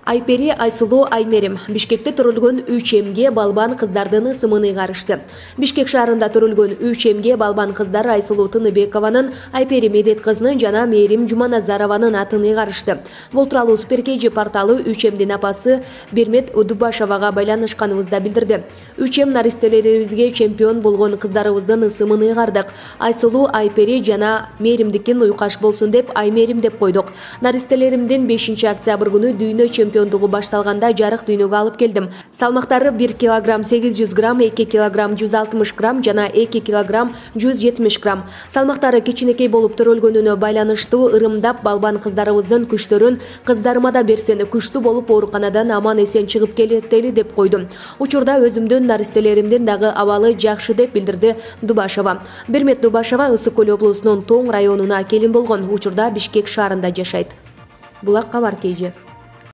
Айпери Айсулуу Аймерим Бишкекте төрөлгөн 3М'ге балбан кыздардын ысымын ыйгарышты. Бишкек шаарында төрөлгөн 3М'ге балбан кыздар Айсулуу Тыныбекованын, Айпери Медет кызынын жана Мээрим Жуманазарованын атын ыйгарышты. Бул тууралуу Суперкейджи порталы 3М'дин апасы Бермет Удубашевага байланышканыбызда билдирди. 3М наристелерибизге чемпион болгон кыздарыбыздын ысымын ыйгардык. Айсулуу, Айпери жана Мээримдикин уйкаш болсун деп Аймерим деп койдук. Наристелеримдин 5-октябрь күнү дүйнө чемпиондугу башталганда жарык дүйнөгө алып келдим. Салмактары 1 кг 800 грамм, 2 кг 160 грамм жана 2 кг 170 грамм. Салмактары кичинекей болуп төрөлгөнүнө байланыштуу ырымдап балбан кыздарыбыздын күчтөрүн кыздарыма да берсен күчтүү болуп ооруканадан аман эсен чыгып келеттели деп койдум. Учурда өзүмдүн наристелеримдин дагы абалы жакшы деп билдирди Дубашева. Бермет Дубашева Ысык Көл облусунун Тоң районуна келин болгон. Учурда Бишкек шаарында жашайт. Булак Кабар Кейджи.